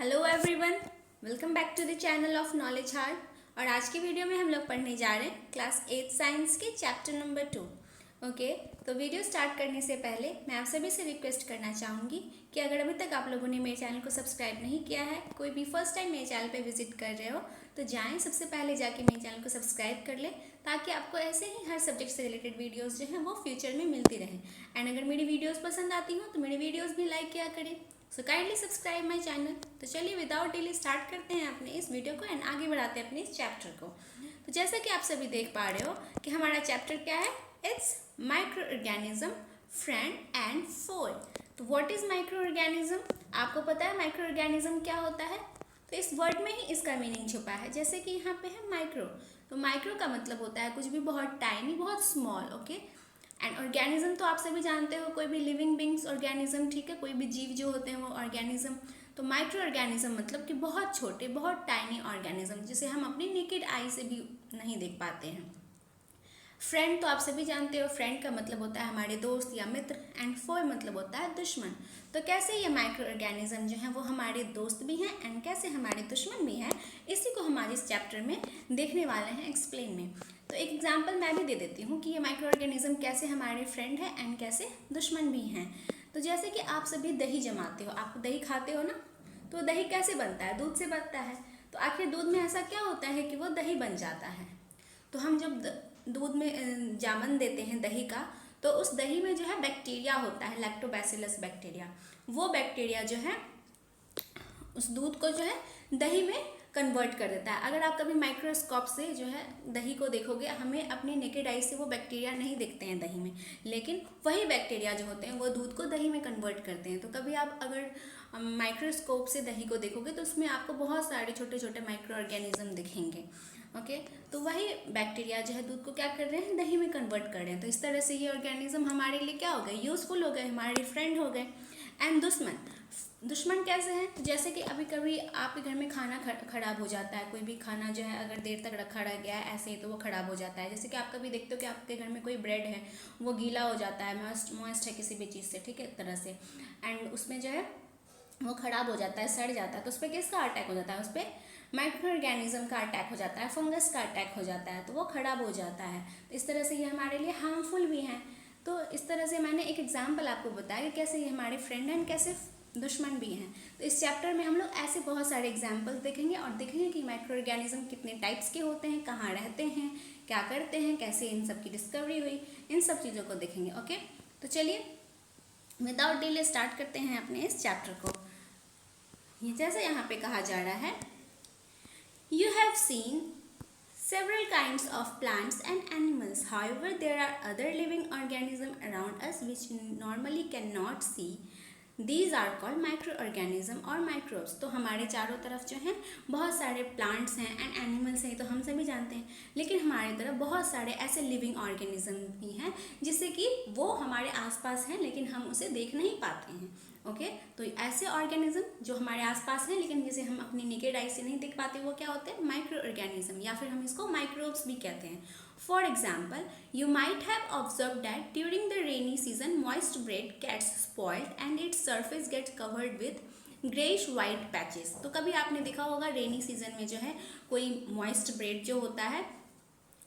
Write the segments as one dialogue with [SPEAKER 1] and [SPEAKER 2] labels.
[SPEAKER 1] Hello everyone, welcome back to the channel of knowledge heart. और आज की video में हम लोग पढ़ने जा रहे हैं क्लास 8 साइंस के चैप्टर नंबर 2। ओके, तो वीडियो स्टार्ट करने से पहले मैं आप सभी से रिक्वेस्ट करना चाहूँगी कि अगर अभी तक आप लोगों ने मेरे चैनल को सब्सक्राइब नहीं किया है, कोई भी फर्स्ट टाइम मेरे चैनल पे विजिट कर रहे हो तो जाएं, सबसे पहले जाके मेरे चैनल को सब्सक्राइब कर लें ताकि आपको ऐसे ही हर सब्जेक्ट से रिलेटेड वीडियोस जो हैं वो फ्यूचर में मिलती रहें। एंड अगर मेरी वीडियोस पसंद आती हो तो मेरी वीडियोस भी लाइक किया करें। So kindly subscribe my channel. तो चलिए विदाउट डिले स्टार्ट करते हैं अपने इस वीडियो को एंड आगे बढ़ाते हैं अपने इस चैप्टर को। तो जैसा कि आप सभी देख पा रहे हो कि हमारा चैप्टर क्या है, it's micro organism friend and foe. तो व्हाट इज माइक्रो ऑर्गेनिज्म? आपको पता है माइक्रो ऑर्गेनिज्म क्या होता है? तो इस वर्ड में ही इसका मीनिंग छुपा है। जैसे कि यहाँ पे है माइक्रो, तो माइक्रो का मतलब होता है कुछ भी बहुत टाइनी, बहुत स्मॉल। ओके, एंड ऑर्गेनिज्म तो आप सभी जानते हो, कोई भी लिविंग बींग्स ऑर्गेनिज्म, ठीक है, कोई भी जीव जो होते हैं वो ऑर्गेनिज्म। तो माइक्रो ऑर्गेनिज्म मतलब कि बहुत छोटे, बहुत टाइनी ऑर्गेनिज्म जिसे हम अपनी नेकेड आई से भी नहीं देख पाते हैं। फ्रेंड तो आप सभी जानते हो, फ्रेंड का मतलब होता है हमारे दोस्त या मित्र, एंड फोय मतलब होता है दुश्मन। तो कैसे ये माइक्रो ऑर्गेनिज्म जो है वो हमारे दोस्त भी हैं एंड कैसे हमारे दुश्मन भी हैं, इसी को हम आज इस चैप्टर में देखने वाले हैं एक्सप्लेन में। तो एक एग्जाम्पल मैं भी दे देती हूँ कि ये माइक्रो ऑर्गेनिज्म कैसे हमारे फ्रेंड है एंड कैसे दुश्मन भी हैं। तो जैसे कि आप सभी दही जमाते हो, आप दही खाते हो ना, तो दही कैसे बनता है? दूध से बनता है। तो आखिर दूध में ऐसा क्या होता है कि वो दही बन जाता है? तो हम जब दूध में जामन देते हैं दही का, तो उस दही में जो है बैक्टीरिया होता है, लैक्टोबैसिलस बैक्टीरिया। वो बैक्टीरिया जो है उस दूध को जो है दही में कन्वर्ट कर देता है। अगर आप कभी माइक्रोस्कोप से जो है दही को देखोगे, हमें अपनी नेकेड आई से वो बैक्टीरिया नहीं दिखते हैं दही में, लेकिन वही बैक्टीरिया जो होते हैं वो दूध को दही में कन्वर्ट करते हैं। तो कभी आप अगर माइक्रोस्कोप से दही को देखोगे तो उसमें आपको बहुत सारे छोटे छोटे माइक्रो ऑर्गेनिज्म दिखेंगे। ओके, तो वही बैक्टीरिया जो है दूध को क्या कर रहे हैं, दही में कन्वर्ट कर रहे हैं। तो इस तरह से ये ऑर्गेनिज्म हमारे लिए क्या हो गए, यूजफुल हो गए, हमारे फ्रेंड हो गए। एंड दुश्मन, दुश्मन कैसे हैं? तो जैसे कि अभी कभी आपके घर में खाना खराब हो जाता है, कोई भी खाना जो है अगर देर तक रखा रह गया है ऐसे ही तो वो खराब हो जाता है। जैसे कि आप कभी देखते हो कि आपके घर में कोई ब्रेड है, वो गीला हो जाता है, मॉइस्ट है किसी भी चीज़ से, ठीक है, एक तरह से, एंड उसमें जो है वो खराब हो जाता है, सड़ जाता है, तो उस पर किसका अटैक हो जाता है? उस पर माइक्रो ऑर्गेनिज्म का अटैक हो जाता है, फंगस का अटैक हो जाता है, तो वो खराब हो जाता है। तो इस तरह से ये हमारे लिए हार्मफुल भी हैं। तो इस तरह से मैंने एक एग्जाम्पल आपको बताया कि कैसे ये हमारे फ्रेंड हैं, कैसे दुश्मन भी हैं। तो इस चैप्टर में हम लोग ऐसे बहुत सारे एग्जाम्पल्स देखेंगे और देखेंगे कि माइक्रो ऑर्गेनिज्म कितने टाइप्स के होते हैं, कहाँ रहते हैं, क्या करते हैं, कैसे इन सब की डिस्कवरी हुई, इन सब चीज़ों को देखेंगे। ओके, तो चलिए विदाउट डिले स्टार्ट करते हैं अपने इस चैप्टर को। ये जैसे यहाँ पे कहा जा रहा है, you have seen several kinds of plants and animals. However, there are other living organisms around us which normally cannot see. These are called microorganism और microbes। तो हमारे चारों तरफ जो हैं बहुत सारे प्लांट्स हैं एंड एनिमल्स हैं, तो हम सभी जानते हैं, लेकिन हमारी तरफ बहुत सारे ऐसे लिविंग ऑर्गेनिज्म भी हैं जिससे कि वो हमारे आसपास हैं लेकिन हम उसे देख नहीं पाते हैं। ओके, तो ऐसे ऑर्गेनिज्म जो हमारे आसपास हैं लेकिन जिसे हम अपनी नेकेड आई से नहीं देख पाते, वो क्या होते हैं? माइक्रो ऑर्गेनिज्म, या फिर हम इसको माइक्रोब्स भी कहते हैं। For example, you might have observed that during the rainy season moist bread gets spoiled and its surface gets covered with greyish white patches. तो कभी आपने देखा होगा रेनी सीजन में जो है कोई मॉइस्ट ब्रेड जो होता है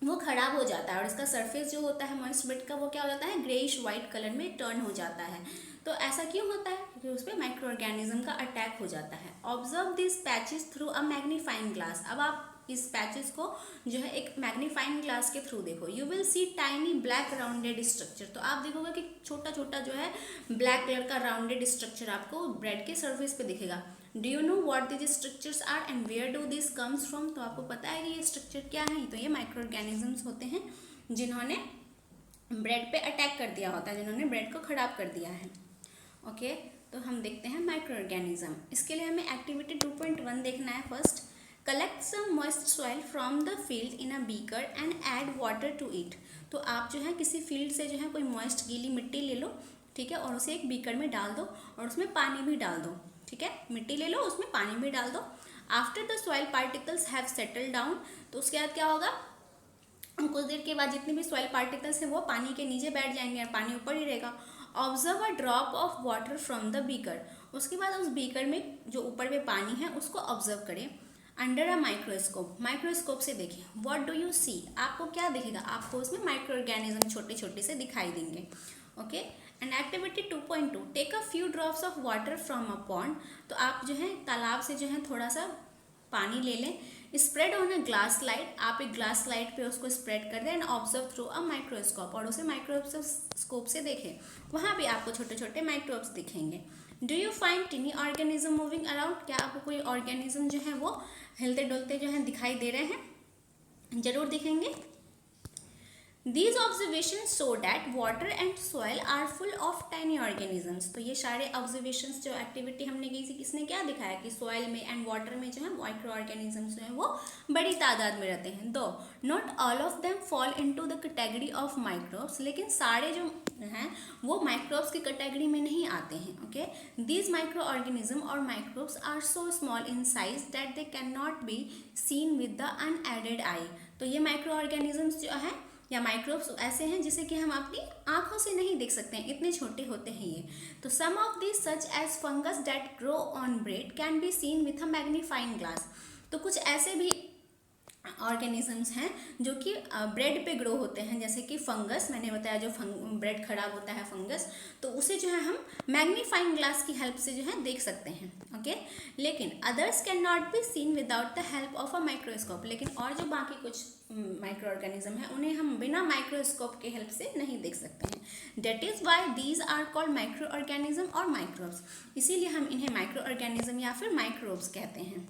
[SPEAKER 1] वो खराब हो जाता है और इसका सरफेस जो होता है मॉइस्ट ब्रेड का वो क्या हो जाता है, ग्रेइश वाइट कलर में टर्न हो जाता है। तो ऐसा क्यों होता है? क्योंकि उस पर माइक्रो ऑर्गेनिज्म का अटैक हो जाता है। Observe this patches through a magnifying glass. अब आप इस पैचेस को जो है एक मैग्नीफाइंग ग्लास के थ्रू देखो। You will see tiny black rounded structure. तो आप देखोगे कि छोटा छोटा जो है ब्लैक कलर का राउंडेड स्ट्रक्चर आपको ब्रेड के सरफेस पे दिखेगा। Do you know what this structures are and where do this comes from? तो आपको पता है कि ये स्ट्रक्चर क्या है? तो ये माइक्रो ऑर्गेनिजम्स होते हैं जिन्होंने ब्रेड पे अटैक कर दिया होता है, जिन्होंने ब्रेड को खराब कर दिया है। ओके, तो हम देखते हैं माइक्रो ऑर्गेनिज्म। इसके लिए हमें एक्टिविटी 2.1 देखना है। First, collect some moist soil from the field in a beaker and add water to it. तो आप जो है किसी फील्ड से जो है कोई मॉइस्ट गीली मिट्टी ले लो, ठीक है, और उसे एक बीकर में डाल दो और उसमें पानी भी डाल दो, ठीक है, मिट्टी ले लो उसमें पानी भी डाल दो। After the soil particles have settle down, तो उसके बाद क्या होगा, कुछ देर के बाद जितने भी सॉइल पार्टिकल्स हैं वो पानी के नीचे बैठ जाएंगे और पानी ऊपर ही रहेगा। Observe a drop of water from the beaker. उसके बाद उस बीकर में जो ऊपर में पानी है उसको ऑब्जर्व करें अंडर अ माइक्रोस्कोप। माइक्रोस्कोप से देखें व्हाट डू यू सी, आपको क्या दिखेगा, आपको उसमें माइक्रो ऑर्गेनिज्म छोटे छोटे से दिखाई देंगे। Okay, and activity 2.2 take a few drops of water from a pond. तो आप जो है तालाब से जो है थोड़ा सा पानी ले लें, spread on a glass slide, आप एक ग्लास स्लाइड पे उसको स्प्रेड कर दें and observe through a microscope, और उसे माइक्रोस्कोप से देखें, वहाँ भी आपको छोटे छोटे माइक्रोब्स दिखेंगे। Do you find टिनी organism moving around, क्या आपको कोई ऑर्गेनिज्म जो है वो हिलते डुलते जो है दिखाई दे रहे हैं, जरूर दिखेंगे। These observations show that water and soil are full of tiny organisms। तो ये सारे observations जो एक्टिविटी हमने की थी, किसने क्या दिखाया कि सॉइल में एंड वाटर में जो है माइक्रो ऑर्गेनिजम्स जो है वो बड़ी तादाद में रहते हैं। दो not all of them fall into the category of microbes, लेकिन सारे जो हैं वो माइक्रोब्स की कैटेगरी में नहीं आते हैं। ओके, दीज माइक्रो ऑर्गेनिज्म और microbes are so small in size that they can not be seen with the unaided eye. तो ये माइक्रो ऑर्गेनिजम्स जो है या माइक्रोब्स ऐसे हैं जिसे कि हम अपनी आंखों से नहीं देख सकते हैं, इतने छोटे होते हैं ये। तो some of this such as fungus that grow on bread can be seen with a magnifying glass. तो कुछ ऐसे भी ऑर्गेनिजम्स हैं जो कि ब्रेड पे ग्रो होते हैं, जैसे कि फंगस, मैंने बताया जो ब्रेड खराब होता है फंगस, तो उसे जो है हम मैग्नीफाइंग ग्लास की हेल्प से जो है देख सकते हैं। ओके, लेकिन others can not be scene without the help of a microscope, लेकिन और जो बाकी कुछ माइक्रो ऑर्गेनिज्म है उन्हें हम बिना माइक्रोस्कोप के हेल्प से नहीं देख सकते हैं। That is why these are called micro organism और माइक्रोब्स, इसीलिए हम इन्हें माइक्रो ऑर्गेनिज्म या फिर माइक्रोब्स कहते हैं।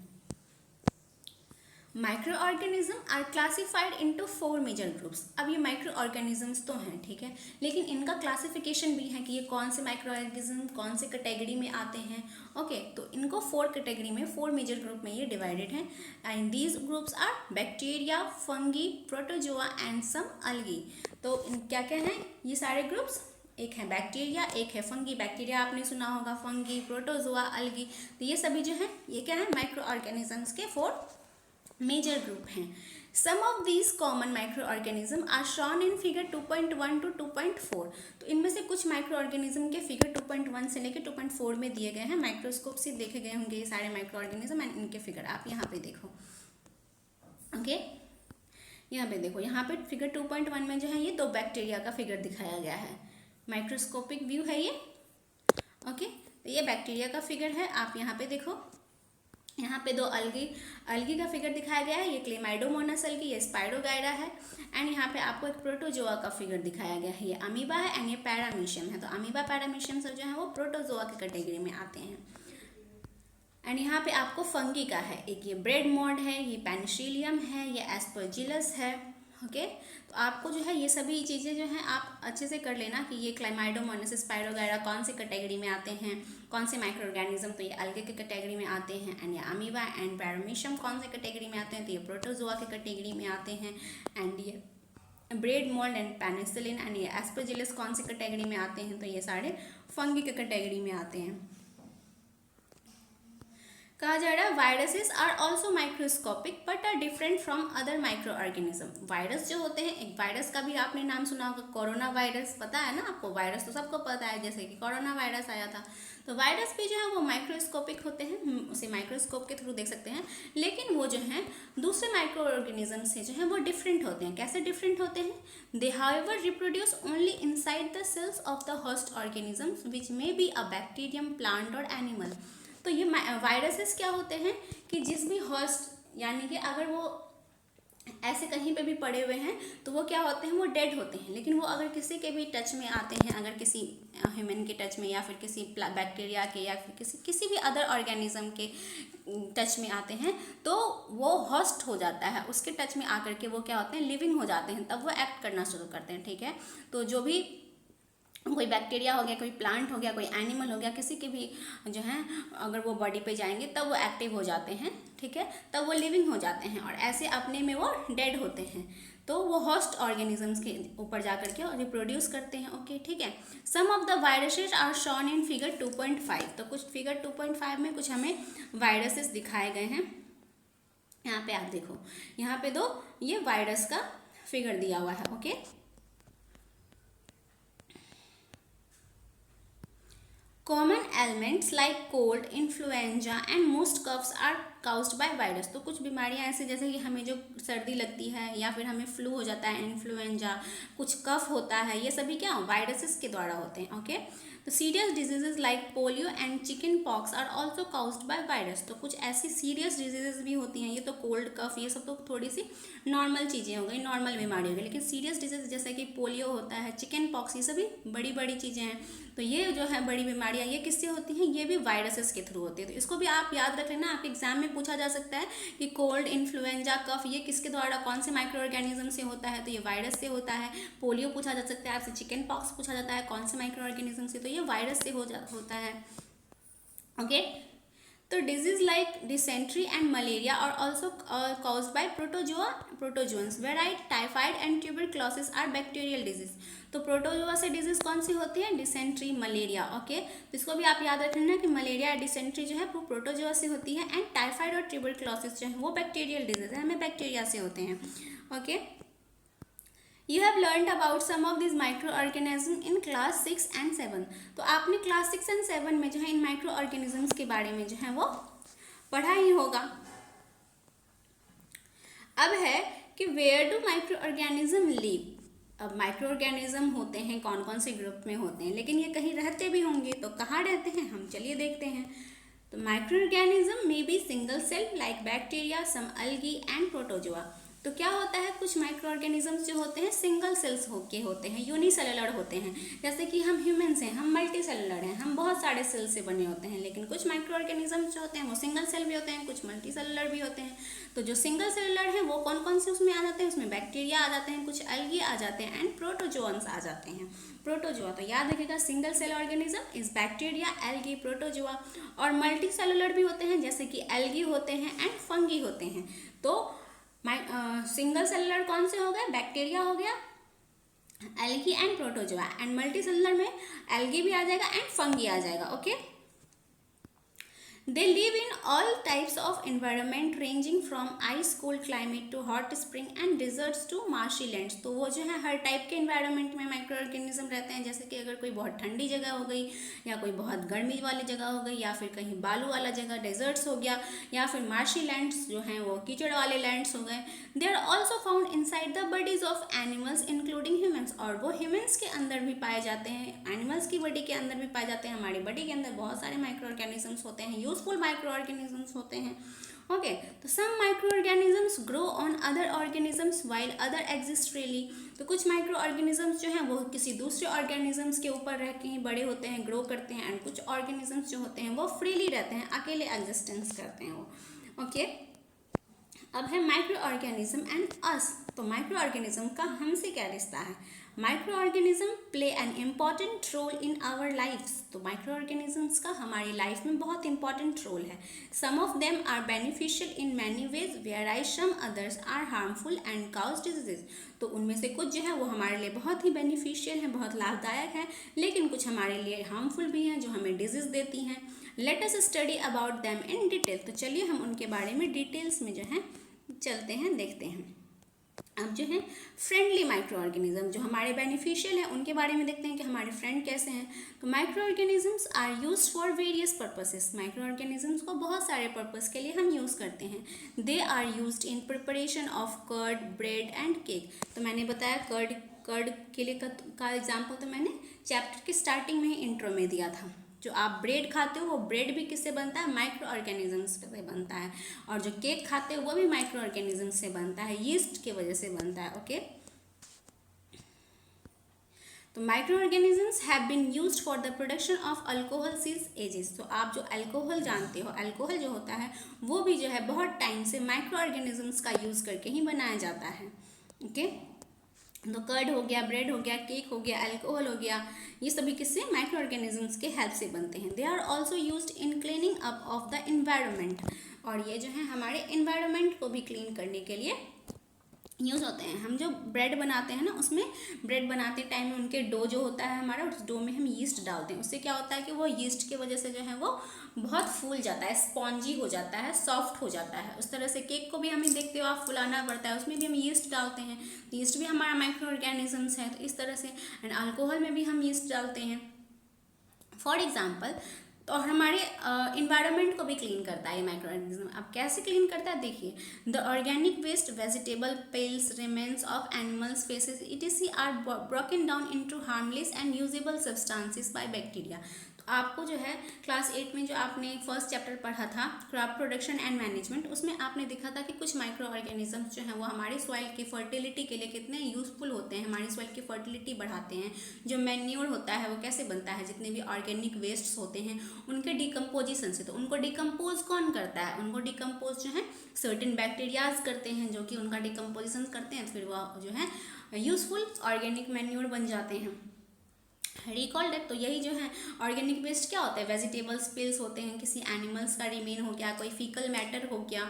[SPEAKER 1] Micro organism are classified into 4 major groups. अब ये माइक्रो ऑर्गेनिजम्स तो हैं, ठीक है, लेकिन इनका क्लासिफिकेशन भी है कि ये कौन से माइक्रो ऑर्गेनिज्म कौन से कैटेगरी में आते हैं। ओके, तो इनको 4 कैटेगरी में 4 मेजर ग्रुप में ये डिवाइडेड हैं and these groups are bacteria, fungi, protozoa and some algae. तो क्या क्या हैं ये सारे ग्रुप्स, एक है बैक्टीरिया, एक है फंगी, बैक्टीरिया आपने सुना होगा, फंगी, प्रोटोजोआ, अलगी, तो ये सभी जो है ये क्या है माइक्रो ऑर्गेनिजम्स के 4 मेजर ग्रुप हैं। Some of these common micro organism are shown in figure 2.1 to 2.4। तो इनमें से कुछ माइक्रो ऑर्गेनिज्म के फिगर 2.1 से लेकर 2.4 में दिए गए हैं, माइक्रोस्कोप से देखे गए होंगे ये सारे माइक्रो ऑर्गेनिज्म एंड इनके फिगर आप यहाँ पे देखो। ओके, यहाँ पे देखो, यहाँ पे फिगर 2.1 में जो है ये 2 बैक्टीरिया का फिगर दिखाया गया है, माइक्रोस्कोपिक व्यू है ये। ओके, तो ये बैक्टीरिया का फिगर है, आप यहाँ पे देखो, यहाँ पे 2 अलगी का फिगर दिखाया गया है, ये क्लेमाइडोमोनास अलगी, ये स्पाइरोगाइरा है, एंड यहाँ पे आपको एक प्रोटोजोआ का फिगर दिखाया गया है, ये अमीबा है एंड ये पैरामीशियम है। तो अमीबा पैरामीशियम सब जो है वो प्रोटोजोआ की कैटेगरी में आते हैं। एंड यहाँ पे आपको फंगी का है, एक ये ब्रेड मॉड है, ये पेनिसिलियम है, ये एस्परजिलस है। ओके, तो आपको जो है ये सभी चीज़ें जो हैं आप अच्छे से कर लेना कि ये क्लाइमाइडोमोनास, स्पाइरोगाइरा कौन से कैटेगरी में आते हैं, कौन से माइक्रो ऑर्गेनिज्म, तो ये अलगे के कैटेगरी में आते हैं, एंड ये अमीबा एंड पैरामीशियम कौन से कैटेगरी में आते हैं, तो ये प्रोटोजोआ के कैटेगरी में आते हैं, एंड ये bread mould and penicillin and ये एस्परजिलस कौन से कैटेगरी में आते हैं, तो ये सारे फंगी के कैटेगरी में आते हैं। कहा जा रहा है viruses are also microscopic but are different from other micro organism. Virus जो होते हैं, एक वायरस का भी आपने नाम सुना होगा, कोरोना वायरस, पता है ना आपको, वायरस तो सबको पता है, जैसे कि कोरोना वायरस आया था, तो वायरस भी जो है वो माइक्रोस्कोपिक होते हैं, उसे माइक्रोस्कोप के थ्रू देख सकते हैं, लेकिन वो जो है दूसरे माइक्रो ऑर्गेनिज्म से जो है वो डिफरेंट होते हैं। कैसे डिफरेंट होते हैं? They however reproduce only inside the cells of the host organisms which may be a bacterium, plant और एनिमल। तो ये वायरसेस क्या होते हैं कि जिस भी होस्ट, यानी कि अगर वो ऐसे कहीं पे भी पड़े हुए हैं तो वो क्या होते हैं, वो डेड होते हैं, लेकिन वो अगर किसी के भी टच में आते हैं, अगर किसी ह्यूमन के टच में या फिर किसी बैक्टीरिया के या फिर किसी भी अदर ऑर्गेनिज्म के टच में आते हैं तो वो होस्ट हो जाता है, उसके टच में आकर के वो क्या होते हैं, लिविंग हो जाते हैं, तब वो एक्ट करना शुरू करते हैं। ठीक है, तो जो भी कोई बैक्टीरिया हो गया, कोई प्लांट हो गया, कोई एनिमल हो गया, किसी के भी जो है अगर वो बॉडी पे जाएंगे तब वो एक्टिव हो जाते हैं, ठीक है, तब वो लिविंग हो जाते हैं, और ऐसे अपने में वो डेड होते हैं, तो वो होस्ट ऑर्गेनिजम्स के ऊपर जाकर के रिप्रोड्यूस करते हैं। ओके, ठीक है। Some of the viruses are shown in figure 2.5। तो कुछ फिगर 2.5 में कुछ हमें वायरसेस दिखाए गए हैं। यहाँ पे आप देखो, यहाँ पे 2 ये वायरस का फिगर दिया हुआ है। Okay, common elements like cold, influenza and most coughs are caused by virus. तो कुछ बीमारियां ऐसे जैसे कि हमें जो सर्दी लगती है या फिर हमें फ्लू हो जाता है, इन्फ्लुएंजा, कुछ कफ होता है, ये सभी क्या वायरसेस के द्वारा होते हैं। ओके, तो serious diseases like polio and chickenpox are also caused by virus. तो कुछ ऐसी सीरियस डिजीजेज भी होती हैं, ये तो कोल्ड कफ ये सब तो थोड़ी सी नॉर्मल चीज़ें हो गई, नॉर्मल बीमारी हो गई, लेकिन सीरियस डिजीज जैसे कि पोलियो होता है, चिकन पॉक्स, ये सभी बड़ी बड़ी चीज़ें हैं। तो ये जो है बड़ी बीमारियां, ये किससे होती हैं, ये भी वायरसेस के थ्रू होती है। तो इसको भी आप याद रख लेना, आपके एग्जाम में पूछा जा सकता है कि कोल्ड, इन्फ्लुएंजा, कफ ये किसके द्वारा, कौन से माइक्रो ऑर्गेनिज्म से होता है, तो ये वायरस से होता है। पोलियो पूछा जा सकता है आपसे, चिकन पॉक्स पूछा जाता है कौन से माइक्रो ऑर्गेनिज्म से, तो ये वायरस से होता है। ओके, तो disease like dysentery and malaria are also caused by protozoans, whereas typhoid and tuberculosis are bacterial disease. तो प्रोटोजोआ से डिजीज कौन सी होती है, डिसेंट्री, मलेरिया। ओके, तो इसको भी आप याद रखना कि मलेरिया डिसेंट्री जो है वो प्रोटोजोआ से होती है, एंड टाइफाइड और ट्यूबरक्लोसिस जो है वो बैक्टीरियल डिजीज है, हमें बैक्टीरिया से होते हैं। Okay, you have learned about some of this micro organism in class 6 and 7। तो आपने क्लास 6 एंड 7 में जो है इन माइक्रो ऑर्गेनिजम्स के बारे में जो है वो पढ़ा ही होगा। अब है कि where do micro organism live. अब माइक्रो ऑर्गेनिज्म होते हैं कौन कौन से ग्रुप में होते हैं, लेकिन ये कहीं रहते भी होंगे, तो कहाँ रहते हैं हम चलिए देखते हैं। तो microorganism may be single cell like bacteria, some algae and protozoa. तो क्या होता है, कुछ माइक्रो ऑर्गेनिजम्स जो होते हैं सिंगल सेल्स होके होते हैं, यूनिसेलुलर होते हैं। जैसे कि हम ह्यूमंस हैं, हम मल्टी सेलुलर हैं, हम बहुत सारे सेल से बने होते हैं। लेकिन कुछ माइक्रो ऑर्गेनिजम्स जो होते हैं वो सिंगल सेल भी होते हैं, कुछ मल्टी सेलुलर भी होते हैं। तो जो सिंगल सेलुलर हैं वो कौन कौन से उसमें आ जाते हैं, उसमें बैक्टीरिया आ जाते हैं, कुछ अलगी आ जाते हैं, एंड प्रोटोजोअन्स आ जाते हैं। प्रोटोजोआ, तो याद रखिएगा single cell organism is bacteria, algae, protozoa. और मल्टी सेलुलर भी होते हैं जैसे कि एल्गी होते हैं एंड फंगी होते हैं। तो सिंगल सेलुलर कौन से हो गए, बैक्टीरिया हो गया, algae and protozoa, and multi cellular में एल्गी भी आ जाएगा एंड फंगी आ जाएगा। Okay, they live in all types of environment ranging from ice cold climate to hot spring and deserts to marshy lands। तो वो जो है हर टाइप के environment में माइक्रो ऑर्गेनिज्म रहते हैं। जैसे कि अगर कोई बहुत ठंडी जगह हो गई, या कोई बहुत गर्मी वाली जगह हो गई, या फिर कहीं बालू वाला जगह डेजर्ट्स हो गया, या फिर मार्शी लैंड्स जो हैं वो कीचड़ वाले लैंड्स हो गए। They are also found inside the bodies of animals including humans. और वो ह्यूमन्स के अंदर भी पाए जाते हैं, एनिमल्स की बॉडी के अंदर भी पाए जाते हैं। हमारी बॉडी के अंदर बहुत सारे माइक्रो ऑर्गेनिजम्स होते हैं, यूजफुल माइक्रो ऑर्गेनिजम्स होते हैं। ओके, तो some micro organisms grow on other organisms while other exist freely. तो कुछ माइक्रो ऑर्गेनिजम्स जो हैं वो किसी दूसरे ऑर्गेनिजम्स के ऊपर रह के ही बड़े होते हैं, ग्रो करते हैं, एंड कुछ ऑर्गेनिजम्स जो होते हैं वो फ्रीली रहते हैं, अकेले एग्जिस्टेंस करते हैं वो। ओके, अब है माइक्रो ऑर्गेनिज्म एंड अस। तो माइक्रो ऑर्गेनिज्म का हमसे क्या रिश्ता है। Micro organism play an important role in our lives. तो माइक्रो ऑर्गेनिजम्स का हमारी लाइफ में बहुत इंपॉर्टेंट रोल है। Some of them are beneficial in many ways where some others are harmful and cause diseases. तो उनमें से कुछ जो है वो हमारे लिए बहुत ही बेनिफिशियल हैं, बहुत लाभदायक हैं, लेकिन कुछ हमारे लिए हार्मफुल भी हैं जो हमें डिजीज देती हैं। Let us study about them in detail. तो चलिए हम उनके बारे में डिटेल्स में जो है चलते हैं, देखते हैं। अब जो है फ्रेंडली माइक्रो ऑर्गेनिज्म जो हमारे बेनिफिशियल हैं उनके बारे में देखते हैं कि हमारे फ्रेंड कैसे हैं। तो micro organisms are used for various purposes. Micro organisms को बहुत सारे पर्पस के लिए हम यूज़ करते हैं। They are used in preparation of curd, bread and cake. तो मैंने बताया कर्ड के लिए का एग्जाम्पल तो मैंने चैप्टर के स्टार्टिंग में ही इंट्रो में दिया था। जो आप ब्रेड खाते हो वो ब्रेड भी किससे बनता है, माइक्रो ऑर्गेनिजम्स से बनता है। और जो केक खाते हो वो भी माइक्रो ऑर्गेनिजम्स से बनता है, यीस्ट की वजह से बनता है। ओके, तो micro organisms have been used for the production of alcohol since ages. तो आप जो अल्कोहल जानते हो, अल्कोहल जो होता है वो भी जो है बहुत टाइम से माइक्रो ऑर्गेनिजम्स का यूज़ करके ही बनाया जाता है। ओके, तो कर्ड हो गया, ब्रेड हो गया, केक हो गया, अल्कोहल हो गया, ये सभी किससे, माइक्रो ऑर्गेनिजम्स के हेल्प से बनते हैं। They are also used in cleaning up of the environment. और ये जो है हमारे इन्वायरमेंट को भी क्लीन करने के लिए यूज़ होते हैं। हम जो ब्रेड बनाते हैं ना, उसमें ब्रेड बनाते टाइम में उनके डो जो होता है हमारा, उस डो में हम यीस्ट डालते हैं। उससे क्या होता है कि वो यीस्ट की वजह से जो है वो बहुत फूल जाता है, स्पॉन्जी हो जाता है, सॉफ्ट हो जाता है। उस तरह से केक को भी हमें देखते हो आप फुलाना पड़ता है, उसमें भी हम यीस्ट डालते हैं। तो यीस्ट भी हमारा माइक्रो ऑर्गेनिजम्स है। तो इस तरह से, एंड अल्कोहल में भी हम यीस्ट डालते हैं। फॉर एग्जाम्पल, तो हमारे इन्वायरमेंट को भी क्लीन करता है ये माइक्रो ऑर्गेनिज्म। अब कैसे क्लीन करता है देखिए, the organic waste, vegetable peels, remains of animals faeces etc are broken down into harmless and usable substances by bacteria. तो आपको जो है क्लास 8 में जो आपने फर्स्ट चैप्टर पढ़ा था क्रॉप प्रोडक्शन एंड मैनेजमेंट, उसमें आपने देखा था कि कुछ माइक्रो ऑर्गेनिजम्स जो हैं वो हमारे सॉइल की फर्टिलिटी के लिए कितने यूजफुल होते हैं, हमारी सॉइल की फर्टिलिटी बढ़ाते हैं। जो मैन्योर होता है वो कैसे बनता है, जितने भी ऑर्गेनिक वेस्ट्स होते हैं उनके डिकम्पोजिशन से। तो उनको डिकम्पोज कौन करता है, उनको डिकम्पोज जो है सर्टेन बैक्टीरियाज करते हैं, जो कि उनका डिकम्पोजिशन करते हैं, फिर वह जो है यूजफुल ऑर्गेनिक मैन्योर बन जाते हैं। रिकॉल डेट, तो यही जो है ऑर्गेनिक वेस्ट क्या होता है, वेजिटेबल्स पिल्स होते हैं, किसी एनिमल्स का रिमेन हो गया, कोई फीकल मैटर हो गया।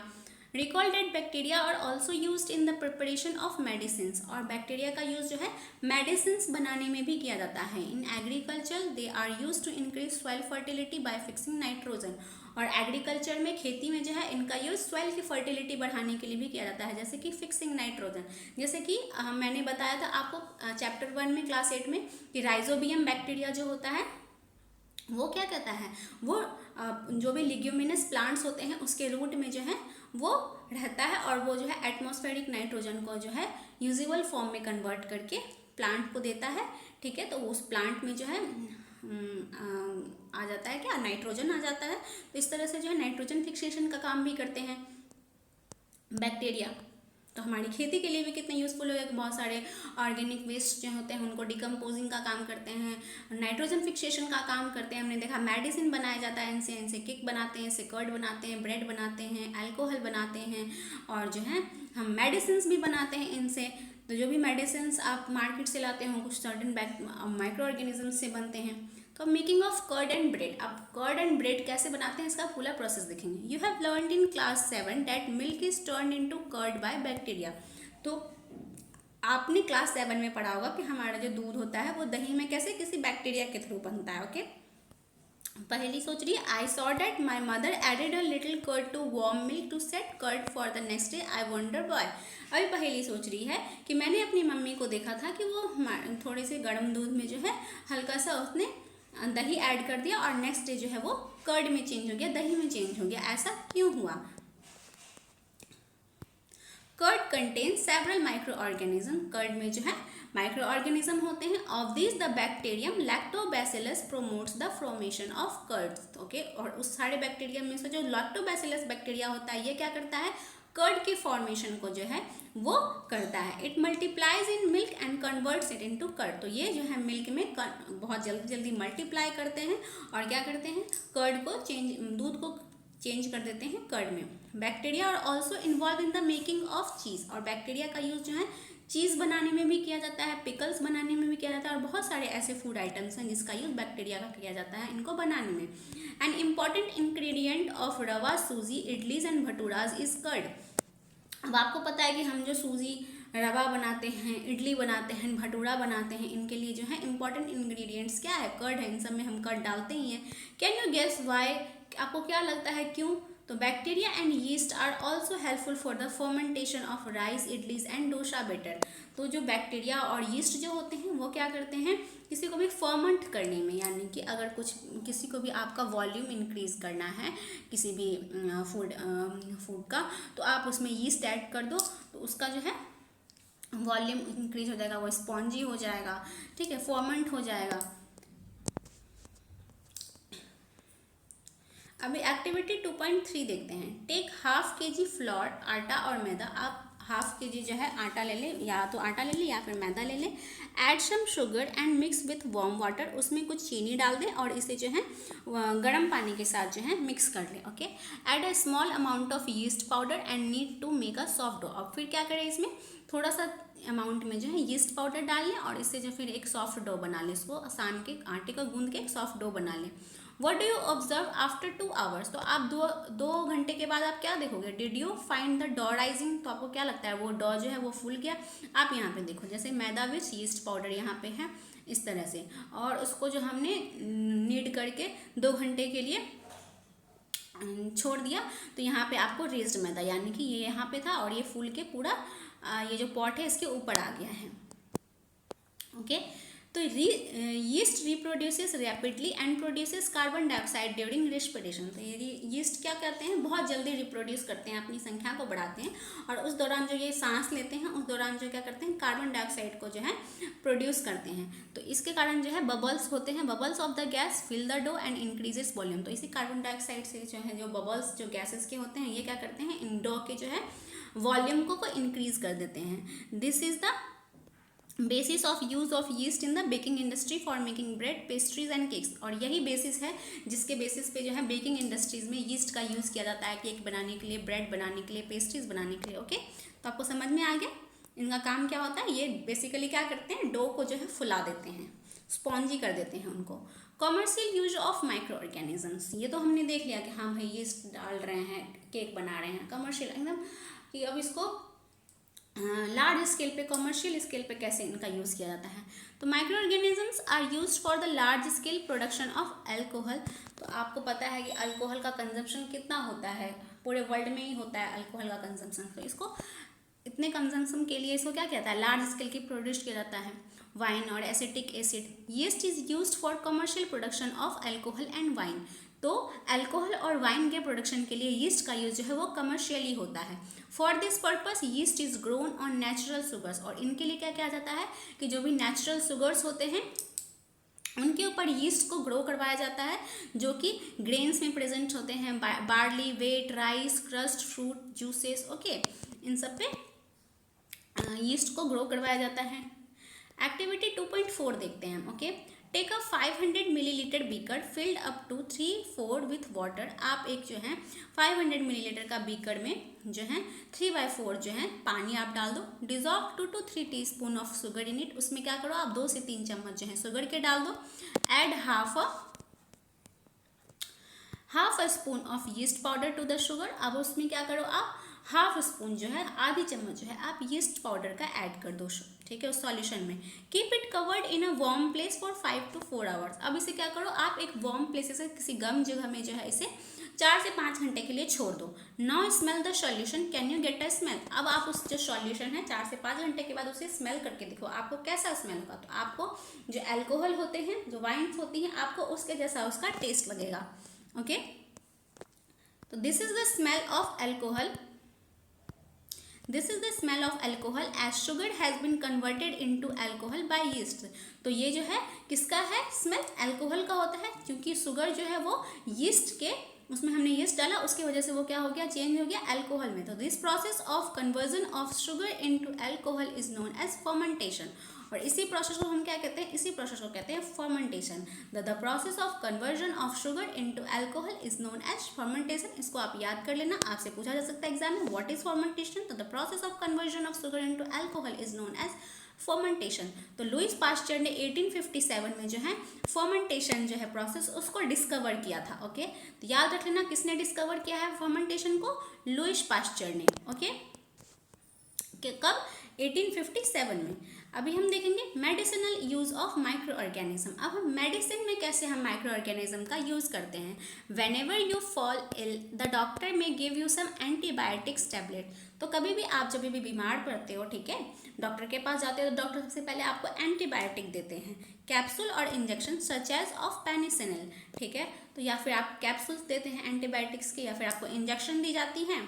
[SPEAKER 1] Recall that bacteria are also use in the preparation of medicine, और बैक्टीरिया का यूज जो है मेडिसिन बनाने में भी किया जाता है। In agriculture they are use to increase soil fertility by fixing nitrogen, और एग्रीकल्चर में खेती में जो है इनका यूज सॉइल की फर्टिलिटी बढ़ाने के लिए भी किया जाता है, जैसे कि फिक्सिंग नाइट्रोजन। जैसे कि मैंने बताया था आपको चैप्टर 1 में क्लास 8 में कि राइजोबियम बैक्टीरिया जो होता है वो क्या कहता है, वो जो भी लिग्यूमिनस प्लांट्स होते हैं उसके रूट में जो है वो रहता है, और वो जो है एटमॉस्फेरिक नाइट्रोजन को जो है यूजेबल फॉर्म में कन्वर्ट करके प्लांट को देता है। ठीक है, तो उस प्लांट में जो है आ जाता है क्या, नाइट्रोजन आ जाता है। तो इस तरह से जो है नाइट्रोजन फिक्सेशन का काम भी करते हैं बैक्टीरिया। तो हमारी खेती के लिए भी कितने यूज़फुल हो, बहुत सारे ऑर्गेनिक वेस्ट जो होते हैं उनको डिकम्पोजिंग का काम करते हैं, नाइट्रोजन फिक्सेशन का काम करते हैं। हमने देखा मेडिसिन बनाया जाता है इनसे केक बनाते हैं, इनसे कर्ड बनाते हैं, ब्रेड बनाते हैं, अल्कोहल बनाते हैं, और जो है हम मेडिसिन भी बनाते हैं इनसे। तो जो भी मेडिसिन आप मार्केट से लाते हो कुछ सर्टेन माइक्रो ऑर्गेनिज्म से बनते हैं। तो making of curd and bread, अब कर्ड एंड ब्रेड कैसे बनाते हैं इसका पूरा प्रोसेस देखेंगे। You have learned in class 7 that milk is turn into curd by bacteria. तो आपने क्लास 7 में पढ़ा होगा कि हमारा जो दूध होता है वो दही में कैसे किसी बैक्टीरिया के थ्रू बनता है। ओके, पहली सोच रही है, I saw that my mother added a little curd to warm milk to set curd for the next day, I wonder why. अभी पहली सोच रही है कि मैंने अपनी मम्मी को देखा था कि वो थोड़े से गर्म दूध में जो है हल्का सा उसने दही ऐड कर दिया, और नेक्स्ट डे जो है वो कर्ड में चेंज हो गया, दही में चेंज हो गया। ऐसा क्यों हुआ? Curd contain several micro organism, curd में जो है माइक्रो ऑर्गेनिज्म होते हैं। Of this the bacterium lactobacillus promotes the formation of curd. Okay, और उस सारे बैक्टीरियम में से जो लैक्टोबैसिलस बैक्टीरिया होता है ये क्या करता है, कर्ड के फॉर्मेशन को जो है वो करता है। It multiplies in milk and converts it into curd, तो ये जो है मिल्क में बहुत जल्दी जल्दी मल्टीप्लाई करते हैं और क्या करते हैं, कर्ड को दूध को चेंज कर देते हैं कर्ड में। Bacteria are also involve in the making of cheese, और बैक्टीरिया का यूज जो है चीज़ बनाने में भी किया जाता है, पिकल्स बनाने में भी किया जाता है, और बहुत सारे ऐसे फूड आइटम्स हैं जिसका यूज बैक्टीरिया का किया जाता है इनको बनाने में। एन इम्पॉर्टेंट इंग्रेडिएंट ऑफ रवा, सूजी, इडलीज एंड भटूराज इज कर्ड। अब आपको पता है कि हम जो सूजी, रवा बनाते हैं, इडली बनाते हैं, भटूरा बनाते हैं, इनके लिए जो है इंपॉर्टेंट इंग्रेडिएंट्स क्या है, कर्ड है। इन सब में हम कर्ड डालते ही हैं। कैन यू गेस वाई, आपको क्या लगता है क्यों? तो bacteria and yeast are also helpful for the fermentation of rice, idlis and dosa batter. तो जो बैक्टीरिया और यीस्ट जो होते हैं वो क्या करते हैं, किसी को भी फर्मेंट करने में, यानी कि अगर किसी को भी आपका वॉल्यूम इंक्रीज करना है किसी भी फूड का, तो आप उसमें यीस्ट ऐड कर दो तो उसका जो है वॉल्यूम इंक्रीज हो जाएगा, वो स्पॉन्जी हो जाएगा, ठीक है, फर्मेंट हो जाएगा। अभी एक्टिविटी 2.3 देखते हैं। टेक ½ kg फ्लोर, आटा और मैदा। आप ½ kg जो है आटा ले लें, या तो आटा ले लें या फिर मैदा ले लें। Add some sugar and mix with warm water, उसमें कुछ चीनी डाल दें और इसे जो है गर्म पानी के साथ जो है मिक्स कर लें। Okay, add a small amount of yeast powder and need to make a soft dough. अब फिर क्या करें, इसमें थोड़ा सा अमाउंट में जो है यीस्ट पाउडर डाल लें और इससे जो फिर एक सॉफ्ट डो बना लें, इसको सान के आटे को गूंद के एक सॉफ्ट डो बना लें। What do you observe after 2 hours? तो आप दो घंटे के बाद आप क्या देखोगे? Did you find the dough rising? तो आपको क्या लगता है वो डॉ जो है वो फूल गया? आप यहाँ पे देखो, जैसे मैदा विच यीस्ट पाउडर यहाँ पे है इस तरह से, और उसको जो हमने नीड करके 2 घंटे के लिए छोड़ दिया, तो यहाँ पे आपको रेज्ड मैदा, यानी कि ये यहाँ पे था और ये फूल के पूरा ये जो पॉट है इसके ऊपर आ गया है। ओके, तो yeast reproduces rapidly and produces carbon dioxide during respiration. तो ये यीस्ट क्या करते हैं, बहुत जल्दी रिप्रोड्यूस करते हैं, अपनी संख्या को बढ़ाते हैं, और उस दौरान जो ये सांस लेते हैं उस दौरान जो क्या करते हैं, कार्बन डाइऑक्साइड को जो है प्रोड्यूस करते हैं। तो इसके कारण जो है बबल्स होते हैं, bubbles of the gas fill the dough and increases volume. तो इसी कार्बन डाइऑक्साइड से जो है जो बबल्स जो गैसेस के होते हैं ये क्या करते हैं, इन डो के जो है वॉल्यूम को इंक्रीज कर देते हैं। This is the basis of use of yeast in the baking industry for making bread, pastries and cakes. और यही बेसिस है जिसके बेसिस पे जो है बेकिंग इंडस्ट्रीज में यीस्ट का यूज़ किया जाता है, केक बनाने के लिए, ब्रेड बनाने के लिए, पेस्ट्रीज बनाने के लिए। ओके, तो आपको समझ में आ गया इनका काम क्या होता है। ये बेसिकली क्या करते हैं, डो को जो है फुला देते हैं, स्पॉन्जी कर देते हैं उनको। Commercial use of micro organisms, ये तो हमने देख लिया कि हाँ भाई यीस्ट डाल रहे हैं, केक बना रहे हैं, कमर्शियल एकदम कि अब इसको लार्ज स्केल पे, कमर्शियल स्केल पे कैसे इनका यूज़ किया जाता है। तो micro organisms are used for the large scale production of alcohol. तो आपको पता है कि अल्कोहल का कंजम्पशन कितना होता है, पूरे वर्ल्ड में ही होता है अल्कोहल का कंजम्पशन। तो इसको इतने कंजम्पशन के लिए इसको क्या कहता है, लार्ज स्केल की प्रोड्यूस किया जाता है। वाइन और acetic acid. Yeast is used for commercial production of alcohol and wine. तो अल्कोहल और वाइन के प्रोडक्शन के लिए यीस्ट का यूज जो है वो कमर्शियली होता है। For this purpose yeast is grown on natural sugars. और इनके लिए क्या किया जाता है कि जो भी नेचुरल शुगर्स होते हैं उनके ऊपर यीस्ट को ग्रो करवाया जाता है, जो कि ग्रेन्स में प्रेजेंट होते हैं, barley, wheat, rice, crust, fruit, juices. Okay, इन सब पे यीस्ट को ग्रो करवाया जाता है। एक्टिविटी 2.4 देखते हैं। Okay, take a 500 millilitre beaker filled up to 3/4 with water. आप एक जो है 500 मिलीलीटर का बीकर में जो है 3/4 जो है पानी आप डाल दो। Dissolve 2 to 3 teaspoon of sugar in it. उसमें क्या करो आप 2 से 3 चम्मच जो है शुगर के डाल दो। Add half a spoon of yeast powder to the sugar. अब उसमें क्या करो आप हाफ स्पून जो है, आधी चम्मच जो है आप यीस्ट पाउडर का ऐड कर दो, ठीक है, उस सॉल्यूशन में। Keep it covered in a warm place for 5 to 4 hours. अब इसे क्या करो आप एक वार्म प्लेस से किसी गर्म जगह में जो है इसे 4 से 5 घंटे के लिए छोड़ दो। Now smell the solution, can you get a smell. अब आप उस जो सॉल्यूशन है 4 से 5 घंटे के बाद उसे स्मेल करके देखो आपको कैसा स्मेल होगा। तो आपको जो अल्कोहल होते हैं, जो वाइन्स होती हैं, आपको उसके जैसा उसका टेस्ट लगेगा। ओके, तो this is the smell of alcohol. This is the smell of alcohol as sugar has been converted into alcohol by yeast. तो ये जो है किसका है, स्मेल अल्कोहल का होता है, क्योंकि शुगर जो है वो यीस्ट के, उसमें हमने यीस्ट डाला, उसकी वजह से वो क्या हो गया, चेंज हो गया अल्कोहल में। तो this process of conversion of sugar into alcohol is known as fermentation. और इसी प्रोसेस को हम क्या कहते हैं, इसी प्रोसेस को कहते हैं fermentation. The process of conversion of sugar into alcohol is known as fermentation. इसको आप याद कर लेना, आपसे पूछा जा सकता है एग्जाम में, व्हाट इज फर्मेंटेशन। तो the process of conversion of sugar into alcohol is known as fermentation. तो लुइस पास्चर ने 1857 में जो है फर्मेंटेशन जो है प्रोसेस उसको डिस्कवर किया था। ओके, तो याद रख लेना किसने डिस्कवर किया है फर्मेंटेशन को, लुइस पास्चर ने। ओके, कब, 1857 में। अभी हम देखेंगे medicinal use of micro organism. अब हम मेडिसिन में कैसे हम माइक्रो ऑर्गेनिज्म का यूज करते हैं। Whenever you fall ill the doctor may give you some antibiotics tablet. तो कभी भी आप जब भी बीमार पड़ते हो, ठीक है, डॉक्टर के पास जाते हो तो डॉक्टर सबसे पहले आपको एंटीबायोटिक देते हैं, कैप्सूल और injection such as of penicillin, ठीक है। तो या फिर आप कैप्सूल्स देते हैं एंटीबायोटिक्स के, या फिर आपको इंजेक्शन दी जाती हैं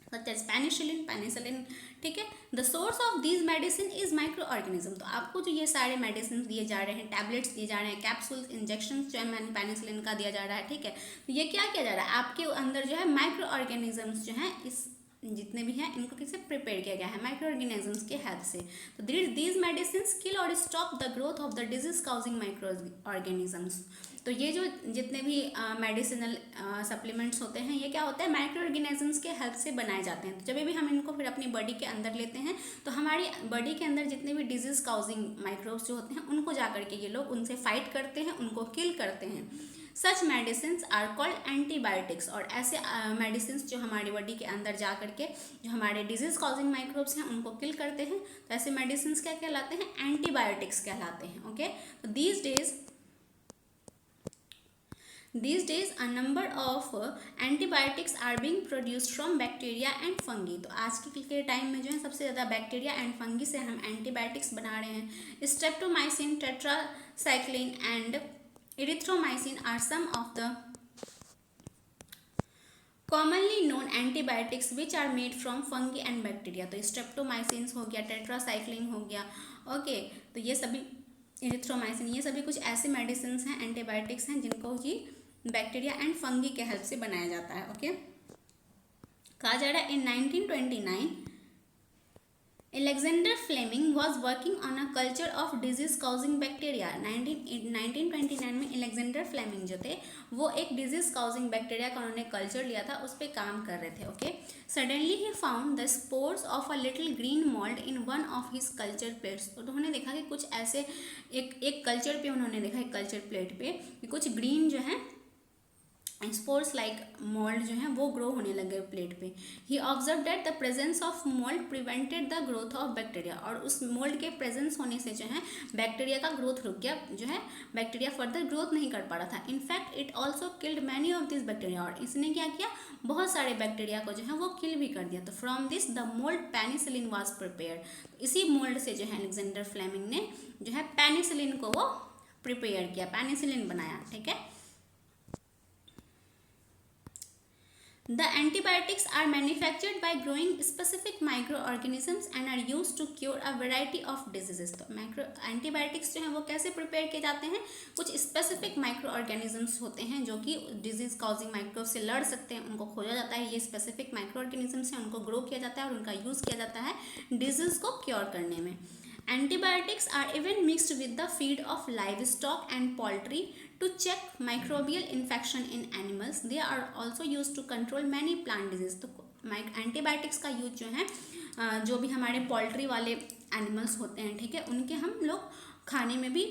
[SPEAKER 1] सच एज पेनिसिलिन, ठीक है। The source of these medicine is micro organism. तो आपको जो ये सारे मेडिसिन दिए जा रहे हैं, टैबलेट्स दिए जा रहे हैं, कैप्सूल्स, इंजेक्शन जो है पेनिसिलिन का दिया जा रहा है, ठीक है, तो ये क्या किया जा रहा है, आपके अंदर जो है माइक्रो ऑर्गेनिजम्स जो हैं, इस जितने भी हैं इनको किससे प्रिपेयर किया गया है, माइक्रो ऑर्गेनिजम्स के हेल्प से। तो दीज मेडिसिन किल और stop the growth of the disease causing micro organisms. तो ये जो जितने भी मेडिसिनल सप्लीमेंट्स होते हैं ये क्या होता है, माइक्रो ऑर्गेनिजम्स के हेल्प से बनाए जाते हैं। तो जब भी हम इनको फिर अपनी बॉडी के अंदर लेते हैं तो हमारी बॉडी के अंदर जितने भी डिजीज काउजिंग माइक्रोब्स जो होते हैं उनको जा करके ये लोग उनसे फाइट करते हैं, उनको किल करते हैं। सच मेडिसिन आर कॉल्ड एंटीबायोटिक्स। और ऐसे मेडिसिन जो हमारी बॉडी के अंदर जा करके जो हमारे डिजीज कॉजिंग माइक्रोब्स हैं उनको किल करते हैं, तो ऐसे मेडिसिन क्या कहलाते हैं, एंटीबायोटिक्स कहलाते हैं। ओके, तो these days These days a number of antibiotics are being produced from bacteria and fungi. तो आज के टाइम में जो है सबसे ज़्यादा बैक्टीरिया एंड फंगी से हम एंटीबायोटिक्स बना रहे हैं. Streptomycin, tetracycline and erythromycin are some of the commonly known antibiotics which are made from fungi and bacteria. तो स्ट्रेप्टोमाइसिन हो गया, टेट्रासाइक्लिन हो गया, ओके. तो ये सभी, इरिथ्रोमाइसिन, ये सभी कुछ ऐसे मेडिसिन हैं, एंटीबायोटिक्स हैं जिनको कि बैक्टीरिया एंड फंगी के हेल्प से बनाया जाता है, ओके. कहा जा रहा है इन 1929 Alexander Fleming was working on a culture of disease causing bacteria. 1929 में Alexander Fleming जो थे वो एक disease causing bacteria का उन्होंने कल्चर लिया था, उस पर काम कर रहे थे, okay. Suddenly he found the spores of a little green mold in one of his culture plates. तो उन्होंने देखा कि कुछ ऐसे एक कल्चर पे उन्होंने देखा, एक कल्चर प्लेट पे कि कुछ ग्रीन जो है स्पोर्स लाइक मोल्ड जो है वो ग्रो होने लगे प्लेट पे. He observe that the presence of mould prevented the growth of bacteria. और उस मोल्ड के प्रेजेंस होने से जो है बैक्टीरिया का ग्रोथ रुक गया, जो है बैक्टीरिया फर्दर ग्रोथ नहीं कर पा रहा था. In fact it also killed many of this bacteria. और इसने क्या किया, बहुत सारे बैक्टीरिया को जो है वो किल भी कर दिया. तो from this the mould penicillin was prepare. इसी मोल्ड से जो है अलेक्जेंडर फ्लेमिंग ने जो है पेनिसिलिन को वो प्रिपेयर किया, पेनिसिलिन बनाया, ठीक है. The antibiotics are manufactured by growing specific microorganisms and are used to cure a variety of diseases. तो एंटीबायोटिक्स जो हैं वो कैसे प्रिपेयर किए जाते हैं, कुछ स्पेसिफिक माइक्रो ऑर्गेनिजम्स होते हैं जो कि डिजीज काउजिंग माइक्रोब से लड़ सकते हैं, उनको खोजा जाता है. ये स्पेसिफिक माइक्रो ऑर्गेनिजम्स हैं, उनको ग्रो किया जाता है और उनका यूज़ किया जाता है डिजीज को क्योर करने में. Antibiotics are even mixed with the feed of livestock and poultry to check microbial infection in animals. They are also used to control many plant diseases. तो एंटीबायोटिक्स का यूज जो है जो भी हमारे पोल्ट्री वाले एनिमल्स होते हैं, ठीक है, उनके हम लोग खाने में भी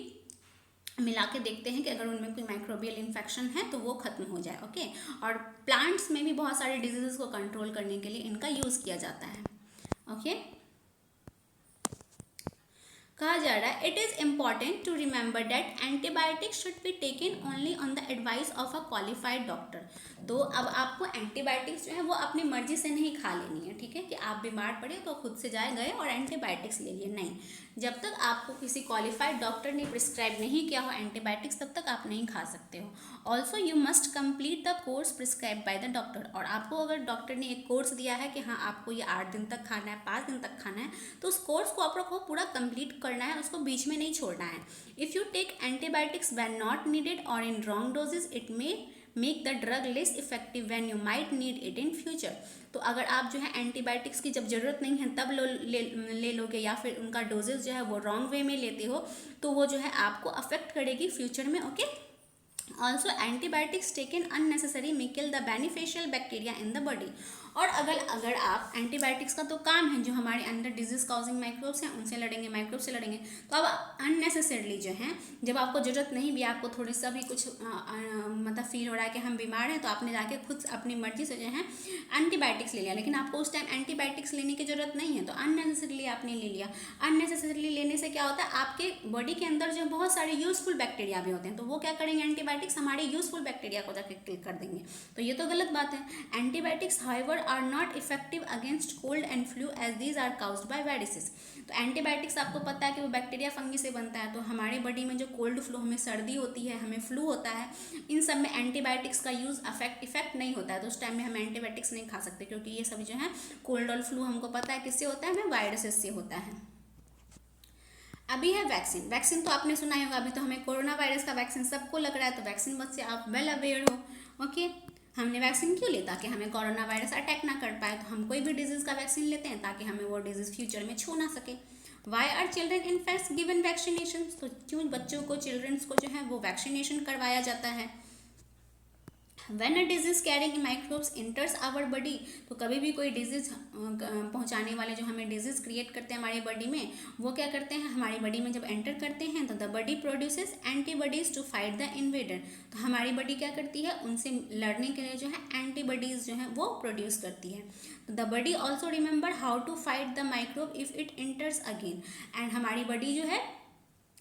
[SPEAKER 1] मिला के देखते हैं कि अगर उनमें कोई माइक्रोबियल इन्फेक्शन है तो वो खत्म हो जाए, ओके. और प्लांट्स में भी बहुत सारे डिजीजेस को कंट्रोल करने के लिए इनका यूज़ किया जाता है, ओके. कहा जा रहा है it is important to remember that antibiotics should be taken only on the advice of a qualified doctor. तो अब आपको एंटीबायोटिक्स जो है वो अपनी मर्जी से नहीं खा लेनी है, ठीक है, कि आप बीमार पड़े तो खुद से गए और एंटीबायोटिक्स ले लिए, नहीं. जब तक आपको किसी क्वालिफाइड डॉक्टर ने प्रिस्क्राइब नहीं किया हो एंटीबायोटिक्स तब तक आप नहीं खा सकते हो. Also you must complete the course prescribe by the doctor. और आपको अगर डॉक्टर ने एक कोर्स दिया है कि हाँ आपको ये 8 दिन तक खाना है, 5 दिन तक खाना है, तो उस कोर्स को आपको पूरा कंप्लीट करना है, उसको बीच में नहीं छोड़ना है. If you take antibiotics when not needed or in wrong doses it may make the drug less effective when you might need it in future. तो अगर आप जो है एंटीबायोटिक्स की जब ज़रूरत नहीं है तब ले लोगे या फिर उनका डोजेज जो है वो रॉन्ग वे में लेते हो तो वो जो है आपको अफेक्ट करेगी फ्यूचर में, okay. Also antibiotics taken unnecessary may kill the beneficial bacteria in the body. और अगर आप एंटीबायोटिक्स का तो काम है जो हमारे अंदर डिजीज काउजिंग माइक्रोब्स हैं उनसे लड़ेंगे, माइक्रोब से लड़ेंगे, तो अब अननेसेसरली जो है जब आपको ज़रूरत नहीं भी, आपको थोड़ी सा भी कुछ मतलब फील हो रहा है कि हम बीमार हैं, तो आपने जाके खुद अपनी मर्जी से जो है एंटीबायोटिक्स ले लिया, लेकिन आपको उस टाइम एंटीबायोटिक्स लेने की ज़रूरत नहीं है तो अननेसेसरली आपने ले लिया. अननेसेसरली लेने से क्या होता है, आपके बॉडी के अंदर जो बहुत सारे यूजफुल बैक्टीरिया भी होते हैं, तो वो क्या करेंगे, एंटीबायोटिक्स हमारे यूजफुल बैक्टीरिया को जाके किल कर देंगे. तो ये तो गलत बात है. Antibiotics however are not effective against cold and flu as these are caused by viruses. तो एंटीबायोटिक्स आपको पता है कि वो बैक्टीरिया फंगी से बनता है, तो हमारे बॉडी में जो कोल्ड फ्लू, हमें सर्दी होती है, हमें फ्लू होता है, इन सब में एंटीबायोटिक्स का यूज़ इफेक्ट नहीं होता है. तो उस टाइम में हम एंटीबायोटिक्स नहीं खा सकते क्योंकि ये सब जो है कोल्ड और फ्लू हमको पता है किससे होता है, हमें वायरसेस से होता है. अभी है वैक्सीन. वैक्सीन तो आपने सुना ही होगा, अभी तो हमें कोरोना वायरस का वैक्सीन सबको लग रहा है, तो वैक्सीन बस से आप वेल अवेयर हो, ओके. हमने वैक्सीन क्यों लिया, ताकि हमें कोरोना वायरस अटैक ना कर पाए. तो हम कोई भी डिजीज़ का वैक्सीन लेते हैं ताकि हमें वो डिजीज़ फ्यूचर में छू ना सके. Why are children in fact given vaccination. तो क्यों बच्चों को, चिल्ड्रंस को जो है वो वैक्सीनेशन करवाया जाता है. When a disease carrying microbes enters our body, तो कभी भी कोई डिजीज़ पहुंचाने वाले जो हमें डिजीज़ क्रिएट करते हैं हमारी बॉडी में, वो क्या करते हैं, हमारी बॉडी में जब एंटर करते हैं तो the body produces antibodies to fight the invader. तो हमारी बॉडी क्या करती है, उनसे लड़ने के लिए जो है एंटीबॉडीज़ जो है वो प्रोड्यूस करती है. The body also remember how to fight the microbe if it enters again. And हमारी बॉडी जो है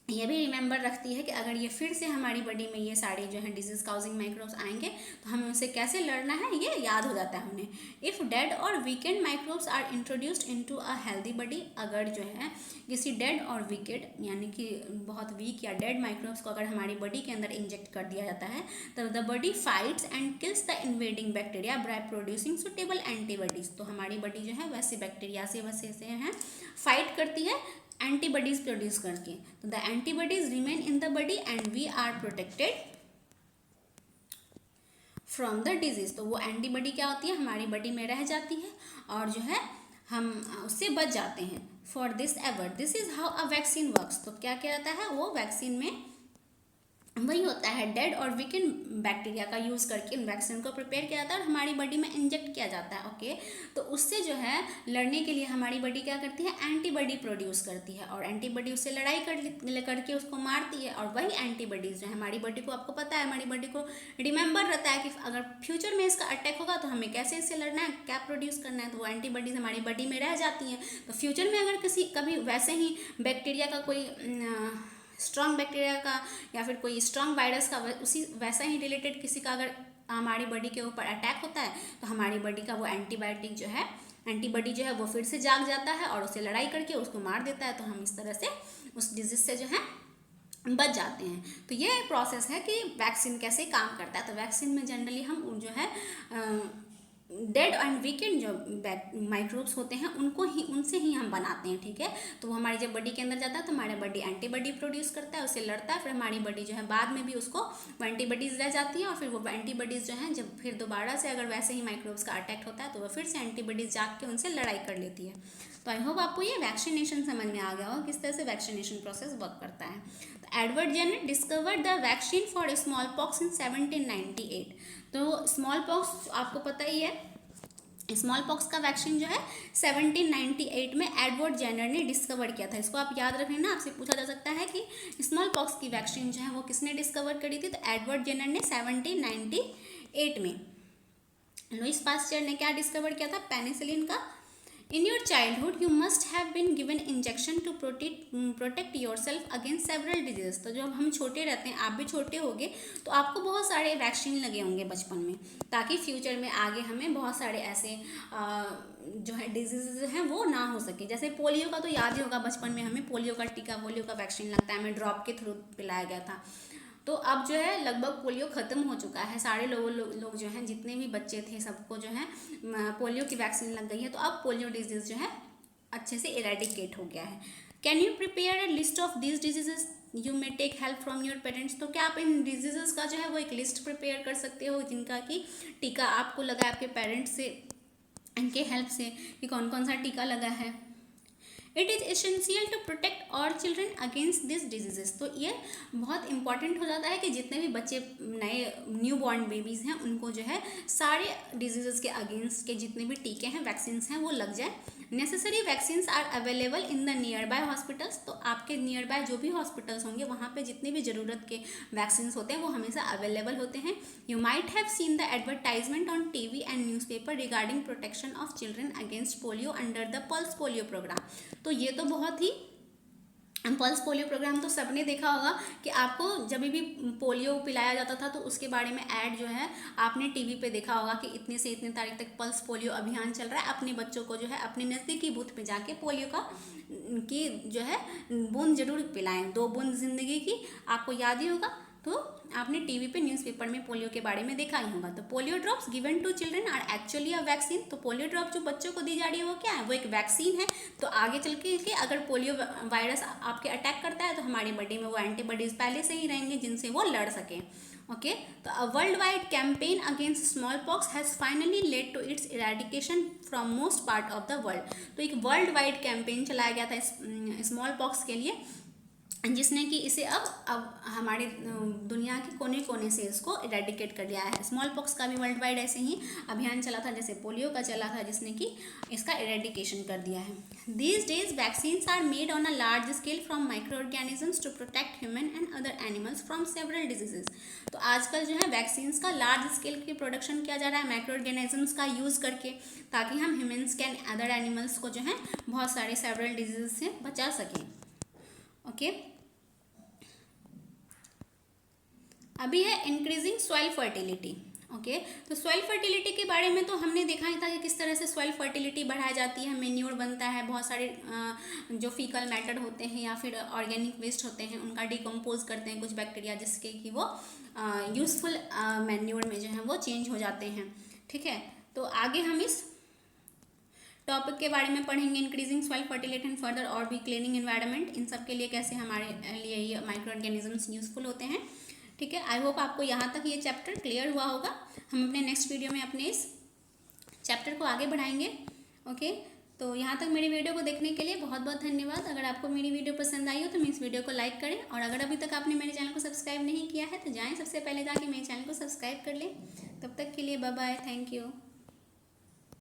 [SPEAKER 1] ये भी रिमेंबर रखती है कि अगर ये फिर से हमारी बॉडी में ये सारे जो है डिजीज काउजिंग माइक्रोब्स आएंगे तो हमें उनसे कैसे लड़ना है ये याद हो जाता है उन्हें। इफ़ डेड और weakened microbes are introduced into a healthy body, अगर जो है किसी डेड और वीकेड यानी कि बहुत वीक या डेड माइक्रोब्स को अगर हमारी बॉडी के अंदर इंजेक्ट कर दिया जाता है तो the body fights and kills the invading bacteria by producing suitable antibodies. तो हमारी बॉडी जो है वैसे बैक्टीरिया से वैसे हैं फाइट करती है एंटीबॉडीज प्रोड्यूस करके। तो the antibodies remain in the body and we are protected from the disease. तो वो एंटीबॉडी क्या होती है हमारी बॉडी में रह जाती है और जो है हम उससे बच जाते हैं। For this ever this is how a vaccine works. तो क्या क्या रहता है वो वैक्सीन में वही होता है, डेड और वीकेंड बैक्टीरिया का यूज़ करके वैक्सीन को प्रिपेयर किया जाता है और हमारी बॉडी में इंजेक्ट किया जाता है। ओके, तो उससे जो है लड़ने के लिए हमारी बॉडी क्या करती है एंटीबॉडी प्रोड्यूस करती है और एंटीबॉडी उससे लड़ाई करके उसको मारती है। और वही एंटीबॉडीज जो है हमारी बॉडी को, आपको पता है हमारी बॉडी को रिमेंबर रहता है कि अगर फ्यूचर में इसका अटैक होगा तो हमें कैसे इससे लड़ना है, क्या प्रोड्यूस करना है। तो वो एंटीबॉडीज हमारी बॉडी में रह जाती हैं। तो फ्यूचर में अगर कभी वैसे ही बैक्टीरिया का कोई स्ट्रॉन्ग बैक्टीरिया का या फिर कोई स्ट्रॉन्ग वायरस का उसी वैसा ही रिलेटेड किसी का अगर हमारी बॉडी के ऊपर अटैक होता है तो हमारी बॉडी का वो एंटीबायोटिक जो है एंटीबॉडी जो है वो फिर से जाग जाता है और उससे लड़ाई करके उसको मार देता है। तो हम इस तरह से उस डिजीज से जो है बच जाते हैं। तो ये प्रोसेस है कि वैक्सीन कैसे काम करता है। तो वैक्सीन में जनरली हम जो है डेड एंड वीकेंड जो माइक्रोब्स होते हैं उनसे ही हम बनाते हैं, ठीक है। तो वो हमारी जब बॉडी के अंदर जाता है तो हमारा बॉडी एंटीबॉडी प्रोड्यूस करता है, उससे लड़ता है, फिर हमारी बॉडी जो है बाद में भी उसको वो एंटीबॉडीज़ रह जाती हैं और फिर वो एंटीबॉडीज़ जो हैं जब फिर दोबारा से अगर वैसे ही माइक्रोब्स का अटैक होता है तो वो फिर से एंटीबॉडीज़ जाग के उनसे लड़ाई कर लेती है। तो आई होप आपको ये वैक्सीनेशन समझ में आ गया हो किस तरह से वैक्सीनेशन प्रोसेस वर्क करता है। तो Edward Jenner discovered the vaccine for small pox in 1798। तो स्मॉल पॉक्स आपको पता ही है, स्मॉल पॉक्स का वैक्सीन जो है 1798 में एडवर्ड जेनर ने डिस्कवर किया था। इसको आप याद रख लेना, आपसे पूछा जा सकता है कि स्मॉल पॉक्स की वैक्सीन जो है वो किसने डिस्कवर करी थी। तो एडवर्ड जेनर ने 1798 में। लुइस पास्चर ने क्या डिस्कवर किया था, पेनिसिलिन का। In your childhood you must have been given injection to protect yourself against several disease. तो जब हम छोटे रहते हैं, आप भी छोटे होंगे तो आपको बहुत सारे वैक्सीन लगे होंगे बचपन में, ताकि फ्यूचर में आगे हमें बहुत सारे ऐसे जो है डिजीज़ हैं वो ना हो सके। जैसे पोलियो का तो याद ही होगा, बचपन में हमें पोलियो का टीका, पोलियो का वैक्सीन लगता है, हमें ड्रॉप के थ्रू पिलाया गया था। तो अब जो है लगभग पोलियो ख़त्म हो चुका है, सारे लोग जो हैं जितने भी बच्चे थे सबको जो है पोलियो की वैक्सीन लग गई है। तो अब पोलियो डिजीज़ जो है अच्छे से इरेडिकेट हो गया है। Can you prepare a list of this diseases you may take help from your parents. तो क्या आप इन डिजीजेस का जो है वो एक लिस्ट प्रिपेयर कर सकते हो जिनका कि टीका आपको लगा आपके पेरेंट्स से, इनके हेल्प से कि कौन कौन सा टीका लगा है। It is essential to protect all children against this diseases. तो ये बहुत इंपॉर्टेंट हो जाता है कि जितने भी बच्चे नए न्यू बॉर्न बेबीज़ हैं उनको जो है सारे डिजीजेस के अगेंस्ट के जितने भी टीके हैं, वैक्सीन्स हैं वो लग जाए। Necessary vaccines are available in the nearby hospitals. तो आपके नियर बाय जो भी हॉस्पिटल्स होंगे वहाँ पे जितने भी ज़रूरत के वैक्सीन्स होते हैं वो हमेशा अवेलेबल होते हैं। You might have seen the advertisement on TV and newspaper regarding protection of children against polio under the pulse polio programme. तो ये तो बहुत ही पल्स पोलियो प्रोग्राम तो सबने देखा होगा कि आपको जब भी पोलियो पिलाया जाता था तो उसके बारे में ऐड जो है आपने टीवी पे देखा होगा कि इतने से इतने तारीख तक पल्स पोलियो अभियान चल रहा है। अपने बच्चों को जो है अपने नज़दीकी बूथ पे जाके पोलियो का की जो है बूंद जरूर पिलाएं, 2 बूंद जिंदगी की। आपको याद ही होगा, तो आपने टीवी पे न्यूज़पेपर में पोलियो के बारे में देखा ही होगा। तो polio drops given to children are actually a vaccine. तो पोलियो ड्रॉप जो बच्चों को दी जा रही है वो क्या है, वो एक वैक्सीन है। तो आगे चल के अगर पोलियो वायरस आपके अटैक करता है तो हमारी बॉडी में वो एंटीबॉडीज पहले से ही रहेंगे जिनसे वो लड़ सकें। ओके, तो a worldwide campaign against smallpox has finally led to its eradication from most part of the world. तो एक वर्ल्ड वाइड कैंपेन चलाया गया था स्मॉल पॉक्स के लिए, जिसने कि इसे अब हमारे दुनिया के कोने कोने से इसको इरेडिकेट कर दिया है। स्मॉल पॉक्स का भी वर्ल्ड वाइड ऐसे ही अभियान चला था जैसे पोलियो का चला था, जिसने कि इसका इरेडिकेशन कर दिया है। These days vaccines are made on a large scale from microorganisms to protect human and other animals from several diseases. तो आजकल जो है वैक्सीन्स का लार्ज स्केल की प्रोडक्शन किया जा रहा है माइक्रो ऑर्गेनिजम्स का यूज़ करके, ताकि हम ह्यूमन्स के अदर एनिमल्स को जो है बहुत सारे सेवरल डिजीज से बचा सकें। ओके, अभी है इंक्रीजिंग सॉइल फर्टिलिटी। ओके, तो सॉइल फर्टिलिटी के बारे में तो हमने देखा ही था कि किस तरह से सॉइल फर्टिलिटी बढ़ाई जाती है। मेन्योर बनता है, बहुत सारे जो फीकल मैटर होते हैं या फिर ऑर्गेनिक वेस्ट होते हैं उनका डिकम्पोज करते हैं कुछ बैक्टीरिया, जिसके कि वो यूजफुल मेन्योर में जो है वो चेंज हो जाते हैं। ठीक है, तो आगे हम इस टॉपिक के बारे में पढ़ेंगे, increasing soil fertility and further और भी क्लीनिंग एनवायरनमेंट, इन सब के लिए कैसे हमारे लिए ये माइक्रो ऑर्गेनिजम्स यूजफुल होते हैं। ठीक है, आई होप आपको यहाँ तक ये चैप्टर क्लियर हुआ होगा। हम अपने नेक्स्ट वीडियो में अपने इस चैप्टर को आगे बढ़ाएंगे। ओके, तो यहाँ तक मेरी वीडियो को देखने के लिए बहुत बहुत धन्यवाद। अगर आपको मेरी वीडियो पसंद आई हो तो मेरे इस वीडियो को लाइक करें, और अगर अभी तक आपने मेरे चैनल को सब्सक्राइब नहीं किया है तो जाएँ सबसे पहले जाके मेरे चैनल को सब्सक्राइब कर लें। तब तक के लिए बाय बाय, थैंक यू।